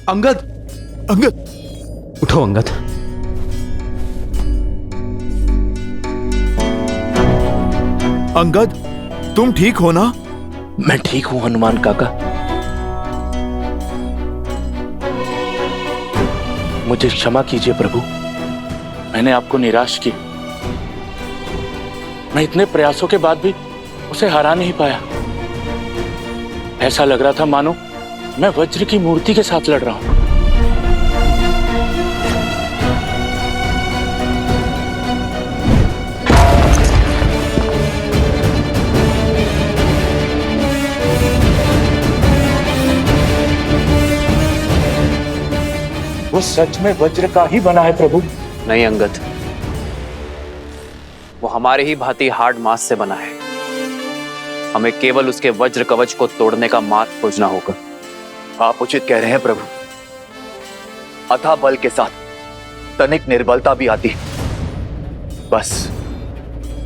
अंगद, अंगद, उठो अंगद। अंगद, तुम ठीक हो ना? मैं ठीक हूं हनुमान काका। मुझे क्षमा कीजिए प्रभु, मैंने आपको निराश किया। मैं इतने प्रयासों के बाद भी उसे हरा नहीं पाया। ऐसा लग रहा था मानो मैं वज्र की मूर्ति के साथ लड़ रहा हूं। वो सच में वज्र का ही बना है प्रभु? नहीं अंगद, वो हमारे ही भांति हार्ड मास से बना है। हमें केवल उसके वज्र कवच को तोड़ने का मार्ग खोजना होगा। आप उचित कह रहे हैं प्रभु। अथाह बल के साथ तनिक निर्बलता भी आती है। बस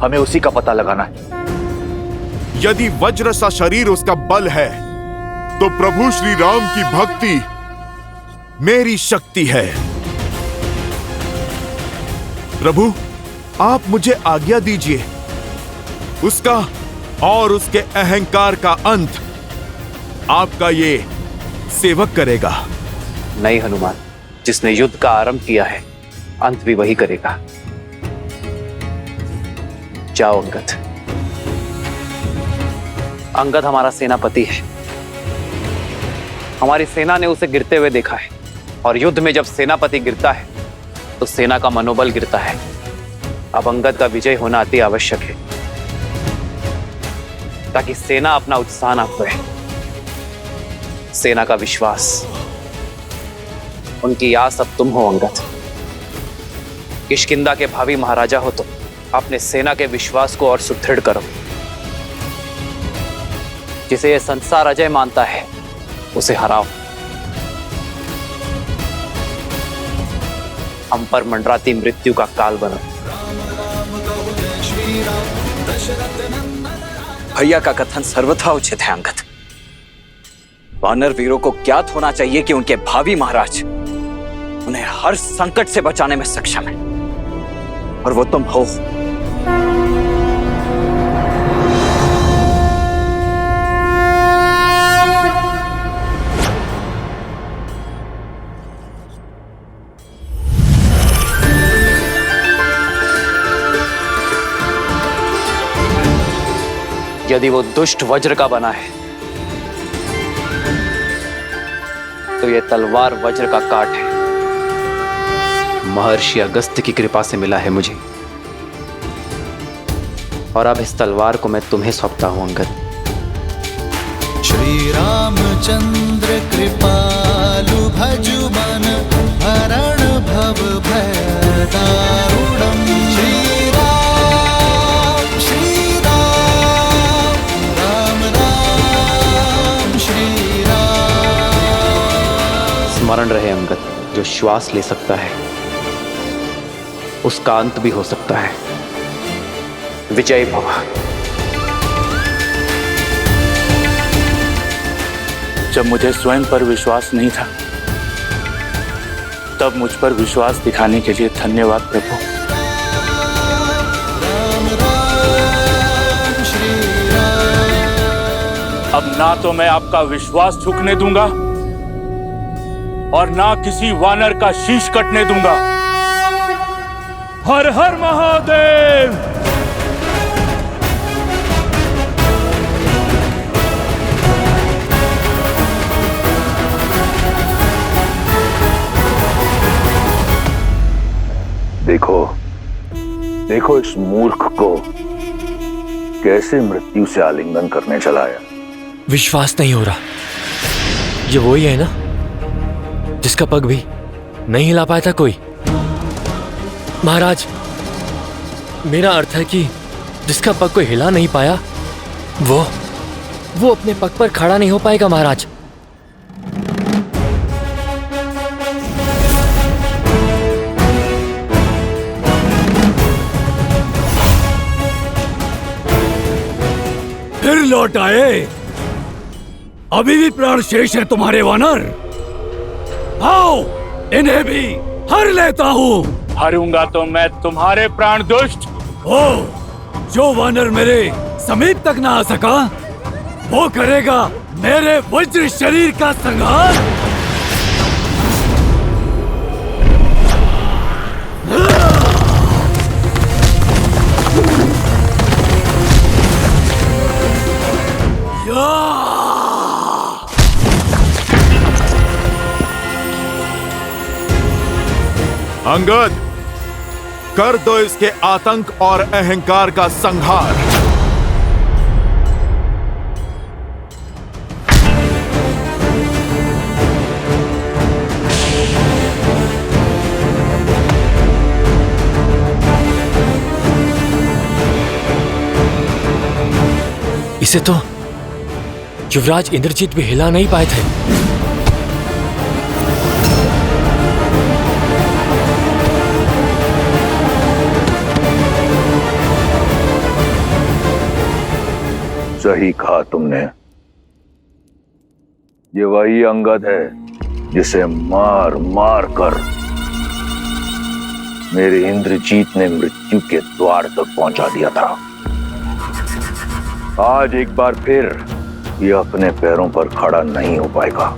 हमें उसी का पता लगाना है। यदि वज्र सा शरीर उसका बल है, तो प्रभु श्री राम की भक्ति मेरी शक्ति है। प्रभु, आप मुझे आज्ञा दीजिए। उसका और उसके अहंकार का अंत आपका ये सेवक करेगा। नहीं हनुमान, जिसने युद्ध का आरंभ किया है, अंत भी वही करेगा। जाओ अंगद। अंगद हमारा सेनापति है। हमारी सेना ने उसे गिरते हुए देखा है, और युद्ध में जब सेनापति गिरता है तो सेना का मनोबल गिरता है। अब अंगद का विजय होना अति आवश्यक है, ताकि सेना अपना उत्साह ना खोए। सेना का विश्वास, उनकी आस अब तुम हो अंगद। किष्किंधा के भावी महाराजा हो तो अपने सेना के विश्वास को और सुदृढ़ करो। जिसे यह संसार अजय मानता है, उसे हराओ। हम पर मंडराती मृत्यु का काल बनो। भैया का कथन सर्वथा उचित है अंगद। वानर वीरों को ज्ञात होना चाहिए कि उनके भावी महाराज उन्हें हर संकट से बचाने में सक्षम है, और वो तुम हो। यदि वो दुष्ट वज्र का बना है, तो यह तलवार वज्र का काट है। महर्षि अगस्त्य की कृपा से मिला है मुझे, और अब इस तलवार को मैं तुम्हें सौंपता हूं अंगद। श्री रामचंद्र कृपालु भजु मन हरण भव भय दारुणम्। श्री राम राम राम श्री राम। स्मरण रहे अंगद, जो श्वास ले सकता है उसका अंत भी हो सकता है। विजय भव। जब मुझे स्वयं पर विश्वास नहीं था, तब मुझ पर विश्वास दिखाने के लिए धन्यवाद प्रभु। अब ना तो मैं आपका विश्वास झुकने दूंगा, और ना किसी वानर का शीश कटने दूंगा। हर हर महादेव। देखो देखो इस मूर्ख को कैसे मृत्यु से आलिंगन करने चलाया। विश्वास नहीं हो रहा। ये वही है ना जिसका पग भी नहीं हिला पाया था कोई? महाराज, मेरा अर्थ है कि जिसका पग कोई हिला नहीं पाया, वो अपने पग पर खड़ा नहीं हो पाएगा महाराज। फिर लौट आए? अभी भी प्राण शेष है तुम्हारे वानर? आओ इन्हें भी हर लेता हूँ। हारूंगा तो मैं तुम्हारे प्राण दुष्ट। ओ, जो वानर मेरे समीप तक ना आ सका, वो करेगा मेरे वज्र शरीर का संहार। अंगद, कर दो इसके आतंक और अहंकार का संहार। इसे तो युवराज इंद्रजीत भी हिला नहीं पाए थे। सही कहा तुमने, ये वही अंगद है जिसे मार मार कर मेरे इंद्रजीत ने मृत्यु के द्वार तक पहुंचा दिया था। आज एक बार फिर ये अपने पैरों पर खड़ा नहीं हो पाएगा।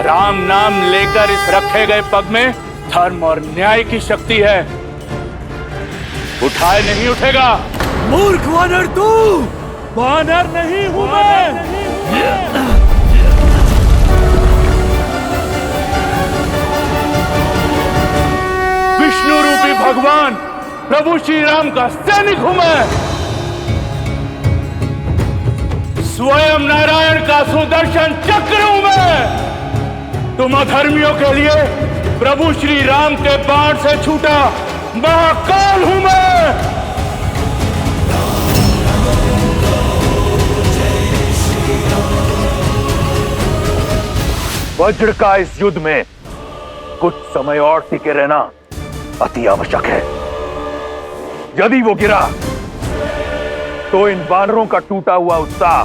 राम नाम लेकर इस रखे गए पग में धर्म और न्याय की शक्ति है। उठाए नहीं उठेगा। मूर्ख वानर तू! वानर नहीं हूं मैं। विष्णु रूपी भगवान प्रभु श्री राम का सैनिक हूं मैं। स्वयं नारायण का सुदर्शन चक्र हूं मैं। तुम अधर्मियों के लिए प्रभु श्री राम के बाण से छूटा महाकाल हूं मैं। वज्र का इस युद्ध में कुछ समय और टिके रहना अति आवश्यक है। यदि वो गिरा तो इन वानरों का टूटा हुआ उत्साह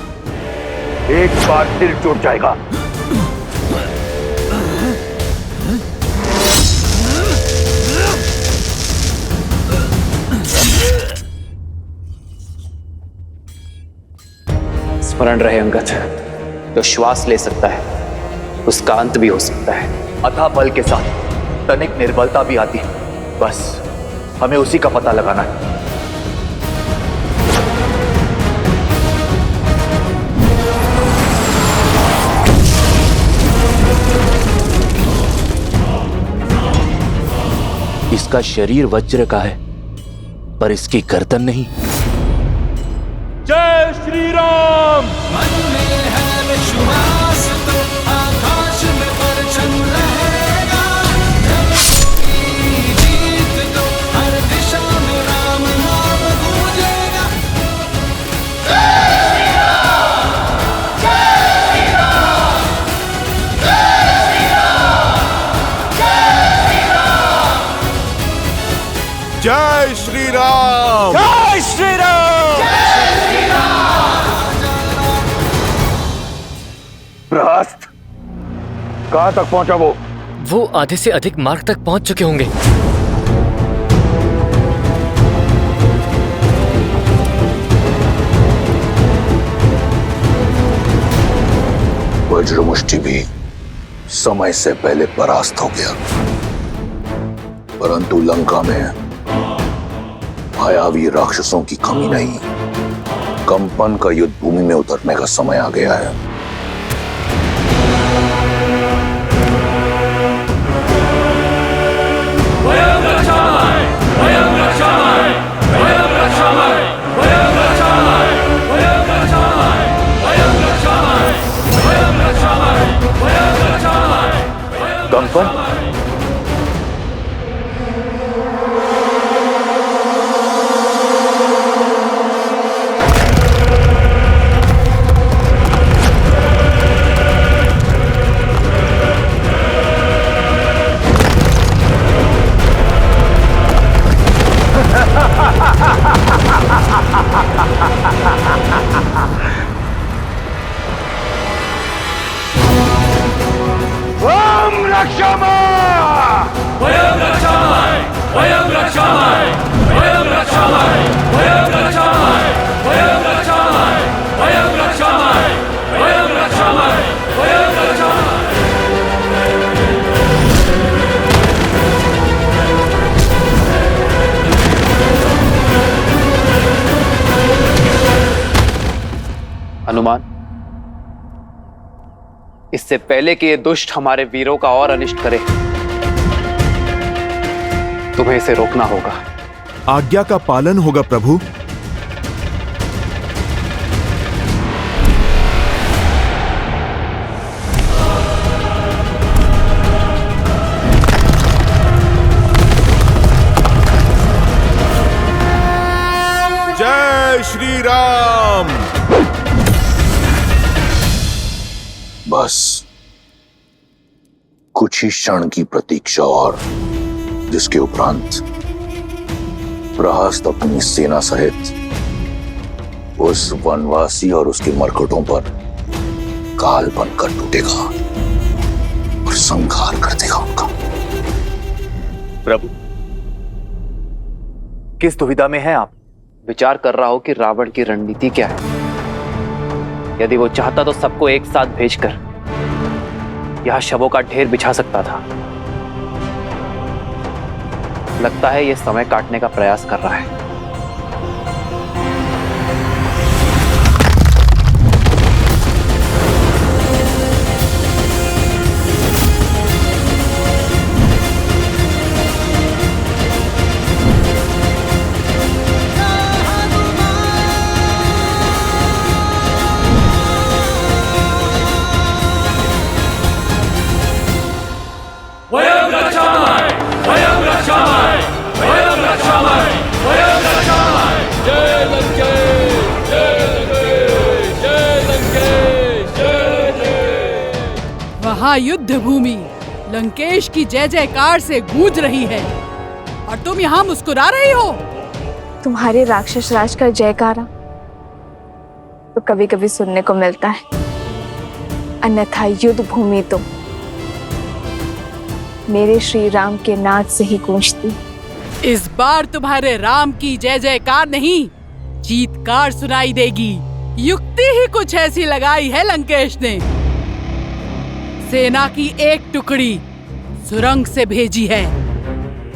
एक बार फिर जुट जाएगा। स्मरण रहे अंगद, जो श्वास ले सकता है उसका अंत भी हो सकता है। अथाह बल के साथ तनिक निर्बलता भी आती है। बस हमें उसी का पता लगाना है। इसका शरीर वज्र का है पर इसकी गर्दन नहीं। जय श्री राम। मन में है विश्वास तो आकाश में परचम रहेगा। जीत तो हर दिशा में राम नाम गूंजेगा। जय श्री राम, जय श्री राम, जय श्री राम, जय श्री राम। जय श्री राम, जय श्री राम! प्रहस्त, कहां तक पहुंचा वो? वो आधे से अधिक मार्ग तक पहुंच चुके होंगे। वज्रमुष्टि भी समय से पहले परास्त हो गया, परंतु लंका में मायावी राक्षसों की कमी नहीं। कंपन का युद्ध भूमि में उतरने का समय आ गया है। स्वयं रक्षा महाबल? हनुमान, इससे पहले कि ये दुष्ट हमारे वीरों का और अनिष्ट करे, तुम्हें इसे रोकना होगा। आज्ञा का पालन होगा प्रभु। जय श्री राम। बस कुछ ही क्षण की प्रतीक्षा और, जिसके उपरांत प्रहस्त अपनी सेना सहित उस वनवासी और उसके मरकटों पर काल बनकर टूटेगा और संहार कर देगा उनका। प्रभु, किस दुविधा में हैं आप? विचार कर रहा हो कि रावण की रणनीति क्या है। यदि वो चाहता तो सबको एक साथ भेजकर यहां शवों का ढेर बिछा सकता था। लगता है ये समय काटने का प्रयास कर रहा है। वहाँ युद्ध भूमि लंकेश की जय जयकार से गूंज रही है और तुम यहाँ मुस्कुरा रही हो। तुम्हारे राक्षस राज का जयकारा तो कभी कभी सुनने को मिलता है, अन्यथा युद्ध भूमि तो मेरे श्री राम के नाद से ही गूंजती। इस बार तुम्हारे राम की जय जयकार नहीं, चीत्कार सुनाई देगी। युक्ति ही कुछ ऐसी लगाई है लंकेश ने। सेना की एक टुकड़ी सुरंग से भेजी है।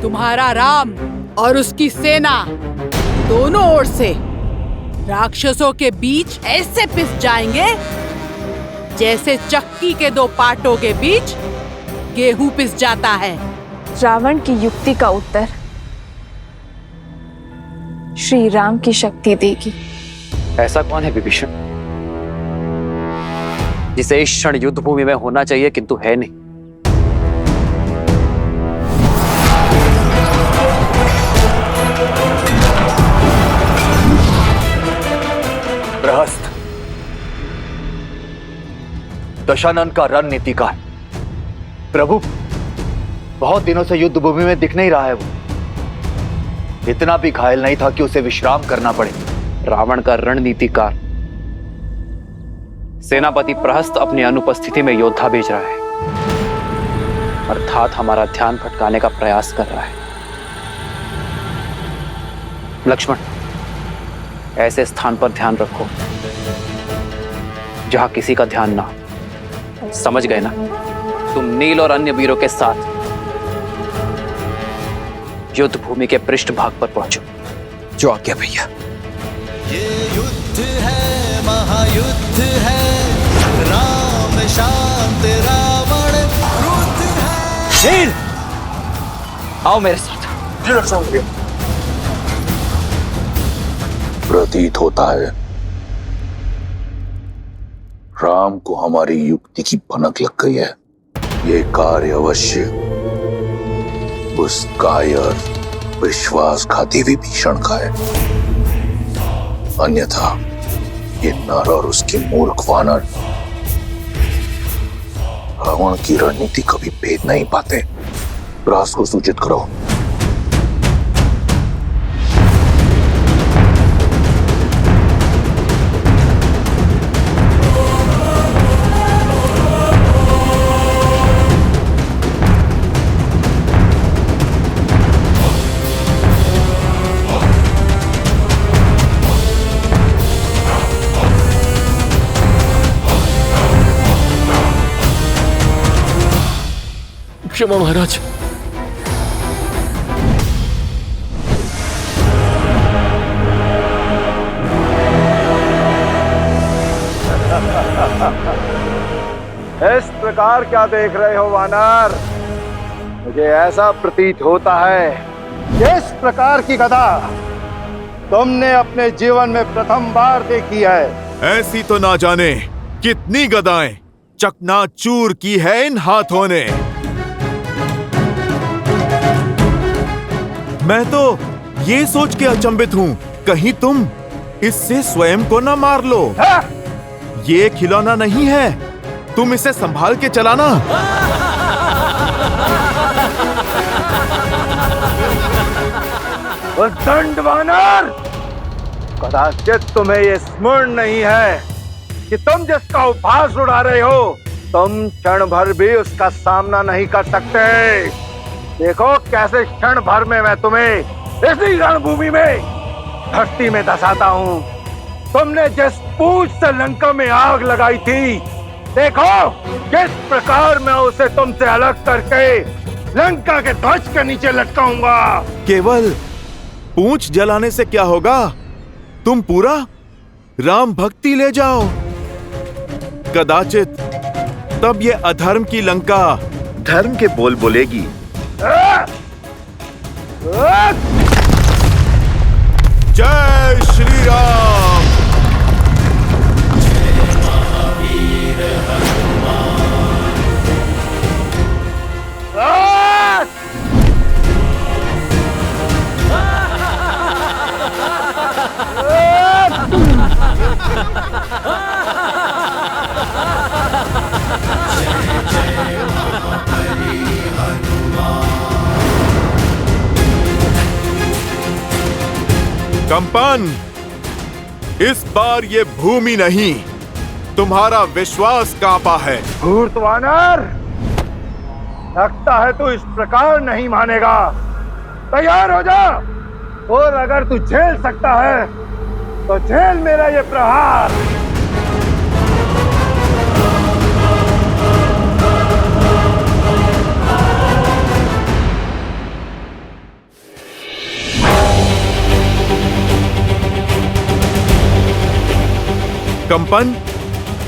तुम्हारा राम और उसकी सेना दोनों ओर से राक्षसों के बीच ऐसे पिस जाएंगे जैसे चक्की के दो पाटों के बीच गेहूं पिस जाता है। रावण की युक्ति का उत्तर श्री राम की शक्ति देगी। ऐसा कौन है विभीषण जिसे इस क्षण युद्ध भूमि में होना चाहिए किंतु है नहीं? प्रहस्त दशानन का रणनीतिकार। प्रभु, बहुत दिनों से युद्ध भूमि में दिख नहीं रहा है। वो इतना भी घायल नहीं था कि उसे विश्राम करना पड़े। रावण का रणनीतिकार सेनापति प्रहस्त अपनी अनुपस्थिति में योद्धा भेज रहा है, अर्थात हमारा ध्यान भटकाने का प्रयास कर रहा है। लक्ष्मण, ऐसे स्थान पर ध्यान रखो जहां किसी का ध्यान ना हो। समझ गए ना? तुम नील और अन्य वीरों के साथ युद्ध भूमि के पृष्ठभाग पर पहुंचो। जो आज्ञा भैया। ये युद्ध है, महायुद्ध है, राम शांत रावण क्रुद्ध है। शील, आओ मेरे साथ। प्रतीत होता है राम को हमारी युक्ति की भनक लग गई है। ये कार्य अवश्य उस कायर विश्वासघाती विभीषण का है, अन्यथा ये नर और उसके मूर्ख वानर रावण की रणनीति कभी भेद नहीं पाते। राज को सूचित करो। क्षमा महाराज। इस प्रकार क्या देख रहे हो वानर? मुझे ऐसा प्रतीत होता है कि इस प्रकार की गदा तुमने अपने जीवन में प्रथम बार देखी है। ऐसी तो ना जाने कितनी गदाएं चकनाचूर की है इन हाथों ने। मैं तो ये सोच के अचंभित हूँ, कहीं तुम इससे स्वयं को न मार लो। ये खिलौना नहीं है, तुम इसे संभाल के चलाना। दंड वानर, कदाचित तुम्हें ये स्मरण नहीं है कि तुम जिसका उपहास उड़ा रहे हो, तुम क्षण भर भी उसका सामना नहीं कर सकते। देखो कैसे क्षण भर में मैं तुम्हें इसी रणभूमि में धरती में धसाता हूँ। तुमने जिस पूंछ से लंका में आग लगाई थी, देखो किस प्रकार मैं उसे तुमसे अलग करके लंका के ध्वज के नीचे लटकाऊंगा। केवल पूंछ जलाने से क्या होगा? तुम पूरा राम भक्ति ले जाओ। कदाचित तब ये अधर्म की लंका धर्म के बोल बोलेगी। जय श्री राम। कंपन, इस बार ये भूमि नहीं, तुम्हारा विश्वास कांपा है। धूर्त वानर, लगता है तू इस प्रकार नहीं मानेगा। तैयार हो जा, और अगर तू झेल सकता है तो झेल मेरा ये प्रहार। कंपन,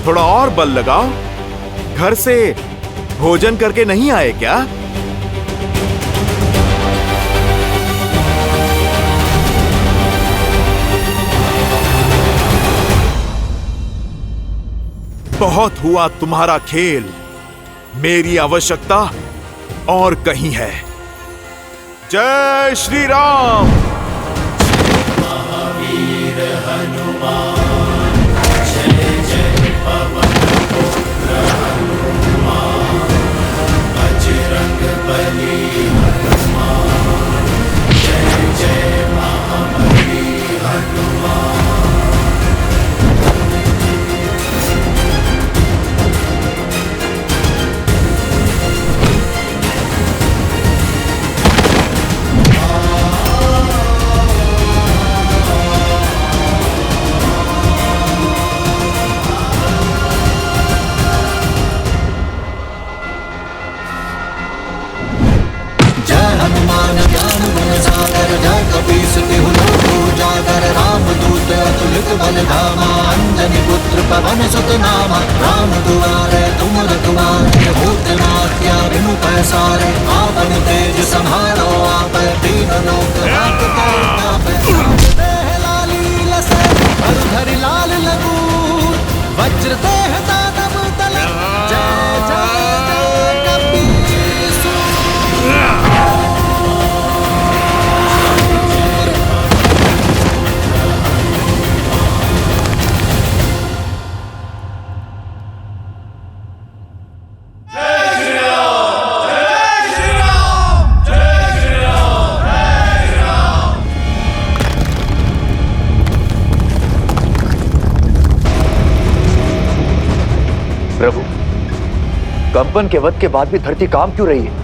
थोड़ा और बल लगाओ। घर से भोजन करके नहीं आए क्या? बहुत हुआ तुम्हारा खेल, मेरी आवश्यकता और कहीं है। जय श्री राम। महावीर हनुमान, जय जय पवन पुत्र हनुमान, बजरंग बली हनुमान, जय जय महाबली हनुमान। अंजनी पुत्र पवन सुत नामा, राम दुआरे तुम रखवारे, भूतनाथ क्या बिनु पैसारे, आपन तेज संहारो आप, तीन लोक लाली लसे धरि लाल लगू, वज्र देह दानव तल, जय जय जय प्रभु, कंपन के वध के बाद भी धरती काम क्यों रही है?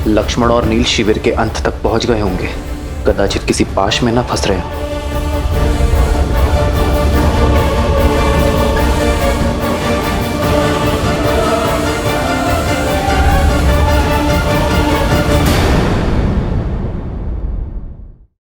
लक्ष्मण और नील शिविर के अंत तक पहुंच गए होंगे, कदाचित किसी पाश में ना फंस रहे हो।